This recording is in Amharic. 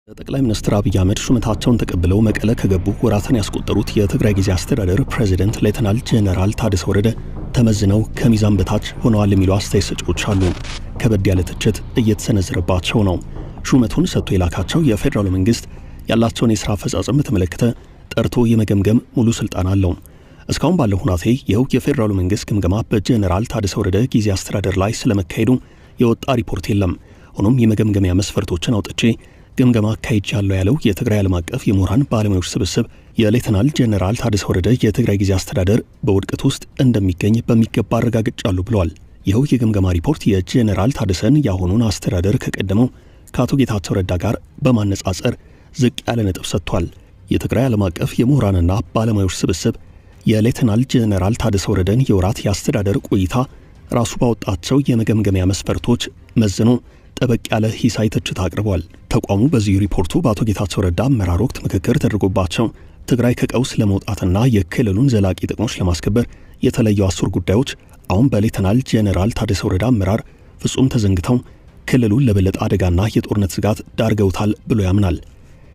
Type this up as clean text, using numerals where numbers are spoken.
ጠቅላይ ሚኒስትር አብይ አህመድ ሹመታቸውን ተቀብለው መቀለ ከገቡ ወራትን ያስቆጠሩት የትግራይ ጊዜያዊ አስተዳደር ፕሬዝዳንት ሌተናል ጄኔራል ታደሰ ወረደ ተመዝነው ከሚዛን በታች ሆነዋል የሚሉ አስተያየት ሰጪዎች አሉ። ከበድ ያለ ትችት እየተሰነዘረባቸው ነው። ሹመቱን ሰጥቶ የላካቸው የፌደራሉ መንግስት ያላቸውን የሥራ አፈጻጸም በተመለከተ ጠርቶ የመገምገም ሙሉ ስልጣን አለው። እስካሁን ባለው ሁናቴ ይኸው የፌደራሉ መንግስት ግምገማ በጄኔራል ታደሰ ወረደ ጊዜያዊ አስተዳደር ላይ ስለመካሄዱ የወጣ ሪፖርት የለም። ሆኖም የመገምገሚያ መስፈርቶችን አውጥቼ ግምገማ አካሂጃለሁ ያለው የትግራይ ዓለም አቀፍ የምሁራን ባለሙያዎች ስብስብ የሌተናል ጄኔራል ታደሰ ወረደ የትግራይ ጊዜያዊ አስተዳደር በውድቀት ውስጥ እንደሚገኝ በሚገባ አረጋግጫለሁ ብለዋል። ይኸው የግምገማ ሪፖርት የጄኔራል ታደሰን የአሁኑን አስተዳደር ከቀደመው ከአቶ ጌታቸው ረዳ ጋር በማነጻጸር ዝቅ ያለ ነጥብ ሰጥቷል። የትግራይ ዓለም አቀፍ የምሁራንና ባለሙያዎች ስብስብ የሌተናል ጄኔራል ታደሰ ወረደን የወራት የአስተዳደር ቆይታ ራሱ ባወጣቸው የመገምገሚያ መስፈርቶች መዝኖ ጠበቅ ያለ ሂሳይ ትችት አቅርቧል። ተቋሙ በዚህ ሪፖርቱ በአቶ ጌታቸው ረዳ አመራር ወቅት ምክክር ተደርጎባቸው ትግራይ ከቀውስ ለመውጣትና የክልሉን ዘላቂ ጥቅሞች ለማስከበር የተለዩ 10 ጉዳዮች አሁን በሌተናል ጄኔራል ታደሰ ወረደ አመራር ፍጹም ተዘንግተው ክልሉን ለበለጠ አደጋና የጦርነት ስጋት ዳርገውታል ብሎ ያምናል።